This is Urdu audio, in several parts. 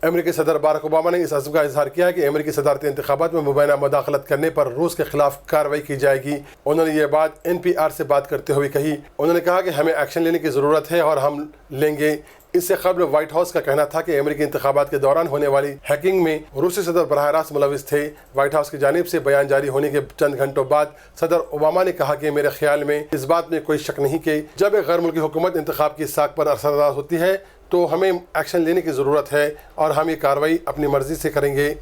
امریکی صدر باراک اوباما نے اس عزم کا اظہار کیا ہے کہ امریکی صدارتی انتخابات میں مبینہ مداخلت کرنے پر روس کے خلاف کارروائی کی جائے گی۔ انہوں نے یہ بات NPR سے بات کرتے ہوئے کہی۔ انہوں نے کہا کہ ہمیں ایکشن لینے کی ضرورت ہے اور ہم لیں گے۔ اس سے قبل وائٹ ہاؤس کا کہنا تھا کہ امریکی انتخابات کے دوران ہونے والی ہیکنگ میں روسی صدر براہ راست ملوث تھے۔ وائٹ ہاؤس کی جانب سے بیان جاری ہونے کے چند گھنٹوں بعد صدر اوباما نے کہا کہ میرے خیال میں اس بات میں کوئی شک نہیں کہ جب ایک غیر ملکی حکومت انتخاب کی ساکھ پر اثر انداز ہوتی ہے تو ہمیں ایکشن لینے کی ضرورت ہے اور ہم یہ کارروائی اپنی مرضی سے کریں گے۔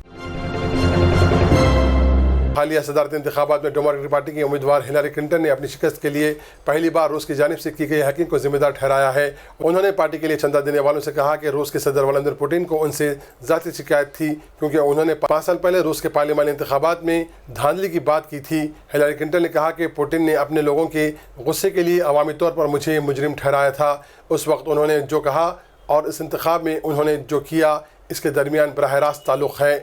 حالیہ صدارتی انتخابات میں ڈیموکریٹک پارٹی کی امیدوار ہلاری کلنٹن نے اپنی شکست کے لیے پہلی بار روس کی جانب سے کی گئی ہیکنگ کو ذمہ دار ٹھہرایا ہے۔ انہوں نے پارٹی کے لیے چندہ دینے والوں سے کہا کہ روس کے صدر ولادیمیر پوٹن کو ان سے ذاتی شکایت تھی کیونکہ انہوں نے 5 سال پہلے روس کے پارلیمانی انتخابات میں دھاندلی کی بات کی تھی۔ ہلاری کلنٹن نے کہا کہ پوٹن نے اپنے لوگوں کے غصے کے لیے عوامی طور پر مجھے مجرم ٹھہرایا تھا۔ اس وقت انہوں نے جو کہا اور اس انتخاب میں انہوں نے جو کیا اس کے درمیان براہ راست تعلق ہے۔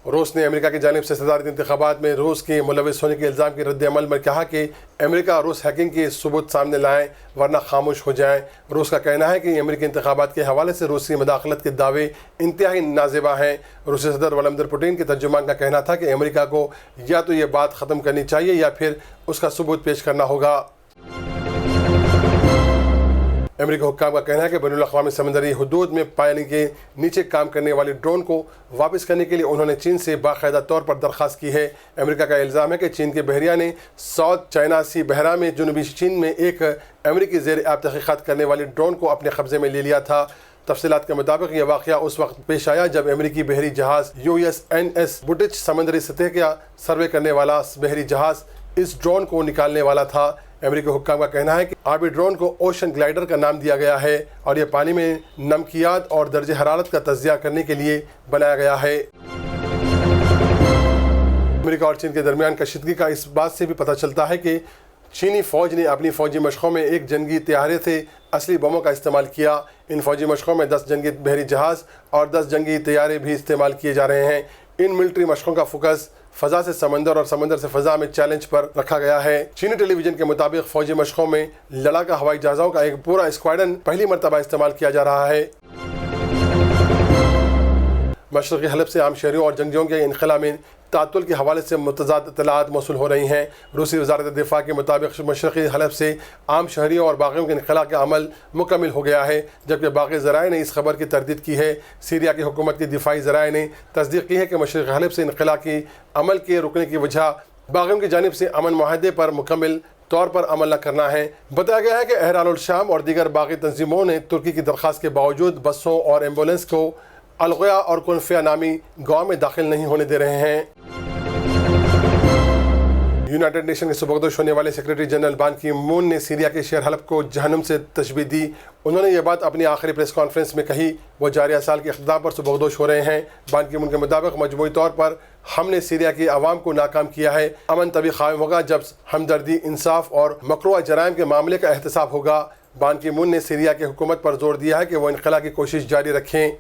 روس نے امریکہ کی جانب سے صدارتی انتخابات میں روس کے ملوث ہونے کے الزام کے رد عمل میں کہا کہ امریکہ روس ہیکنگ کے ثبوت سامنے لائیں ورنہ خاموش ہو جائیں۔ روس کا کہنا ہے کہ امریکی انتخابات کے حوالے سے روسی مداخلت کے دعوے انتہائی نازیبا ہیں۔ روسی صدر ولادیمیر پوٹن کے ترجمان کا کہنا تھا کہ امریکہ کو یا تو یہ بات ختم کرنی چاہیے یا پھر اس کا ثبوت پیش کرنا ہوگا۔ امریکی حکام کا کہنا ہے کہ بین الاقوامی سمندری حدود میں پانی کے نیچے کام کرنے والی ڈرون کو واپس کرنے کے لیے انہوں نے چین سے باقاعدہ طور پر درخواست کی ہے۔ امریکہ کا الزام ہے کہ چین کے بحریہ نے ساؤتھ چائنا سی بحیرہ میں جنوبی چین میں ایک امریکی زیر آب تحقیقات کرنے والی ڈرون کو اپنے قبضے میں لے لیا تھا۔ تفصیلات کے مطابق یہ واقعہ اس وقت پیش آیا جب امریکی بحری جہاز USNS بوٹچ سمندری سطح کا سروے کرنے والا بحری جہاز اس ڈرون کو نکالنے والا تھا۔ امریکی حکام کا کہنا ہے کہ آبی ڈرون کو اوشن گلائڈر کا نام دیا گیا ہے اور یہ پانی میں نمکیات اور درجہ حرارت کا تجزیہ کرنے کے لیے بنایا گیا ہے۔ امریکہ اور چین کے درمیان کشیدگی کا اس بات سے بھی پتہ چلتا ہے کہ چینی فوج نے اپنی فوجی مشقوں میں ایک جنگی طیارے سے اصلی بموں کا استعمال کیا۔ ان فوجی مشقوں میں 10 جنگی بحری جہاز اور 10 جنگی طیارے بھی استعمال کیے جا رہے ہیں۔ ان ملٹری مشقوں کا فوکس فضا سے سمندر اور سمندر سے فضا میں چیلنج پر رکھا گیا ہے۔ چینی ٹیلی ویژن کے مطابق فوجی مشقوں میں لڑاکا ہوائی جہازوں کا ایک پورا اسکواڈرن پہلی مرتبہ استعمال کیا جا رہا ہے۔ مشرقی حلب سے عام شہریوں اور جنگجوؤں کے انخلا میں تعطل کے حوالے سے متضاد اطلاعات موصول ہو رہی ہیں۔ روسی وزارت دفاع کے مطابق مشرقی حلب سے عام شہریوں اور باغیوں کے انخلا کا عمل مکمل ہو گیا ہے، جبکہ باقی ذرائع نے اس خبر کی تردید کی ہے۔ سیریا کی حکومت کی دفاعی ذرائع نے تصدیق کی ہے کہ مشرقی حلب سے انخلا کی عمل کے رکنے کی وجہ باغیوں کی جانب سے امن معاہدے پر مکمل طور پر عمل نہ کرنا ہے۔ بتایا گیا ہے کہ اہرال الشام اور دیگر باغی تنظیموں نے ترکی کی درخواست کے باوجود بسوں اور ایمبولینس کو الغیا اور کنفیہ نامی گاؤں میں داخل نہیں ہونے دے رہے ہیں۔ یونائٹڈ نیشن کے سبکدوش ہونے والے سیکریٹری جنرل بان کی مون نے سیریا کے شہر حلب کو جہنم سے تشبیہ دی۔ انہوں نے یہ بات اپنی آخری پریس کانفرنس میں کہی۔ وہ جاریہ سال کے اختتام پر سبکدوش ہو رہے ہیں۔ بان کی مون کے مطابق مجموعی طور پر ہم نے سیریا کی عوام کو ناکام کیا ہے۔ امن تبھی قائم ہوگا جب ہمدردی، انصاف اور مقروءہ جرائم کے معاملے کا احتساب ہوگا۔ بان کی مون نے سیریا کی حکومت پر زور دیا ہے کہ وہ انخلا کی کوشش جاری رکھیں۔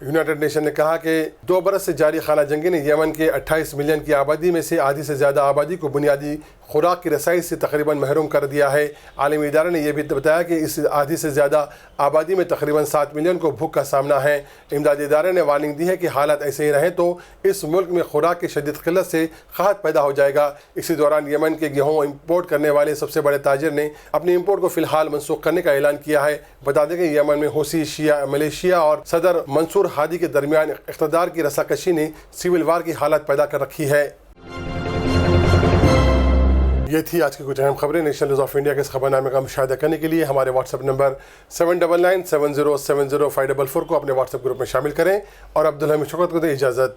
یونائٹڈ نیشن نے کہا کہ 2 برس سے جاری خانہ جنگی نے یمن کے 28 ملین کی آبادی میں سے آدھی سے زیادہ آبادی کو بنیادی خوراک کی رسائی سے تقریباً محروم کر دیا ہے۔ عالمی ادارے نے یہ بھی بتایا کہ اس آدھی سے زیادہ آبادی میں تقریباً 7 ملین کو بھوک کا سامنا ہے۔ امدادی ادارے نے وارننگ دی ہے کہ حالات ایسے ہی رہیں تو اس ملک میں خوراک کی شدید قلت سے قحط پیدا ہو جائے گا۔ اسی دوران یمن کے گیہوں امپورٹ کرنے والے سب سے بڑے تاجر نے اپنی امپورٹ کو فی الحال منسوخ کرنے کا اعلان کیا ہے۔ بتا دیں کہ یمن میں حوثی شیعہ ملیشیا اور صدر منصور ہادی کے درمیان اقتدار کی رساکشی نے سول وار کی حالت پیدا کر رکھی ہے۔ یہ تھی آج کی کچھ اہم خبریں۔ نیشنل نیوز آف انڈیا کے اس خبر نامے کا مشاہدہ کرنے کے لیے ہمارے واٹس ایپ نمبر 7997070544 کو اپنے واٹس ایپ گروپ میں شامل کریں اور عبدالحمید شوکت کو دیں اجازت۔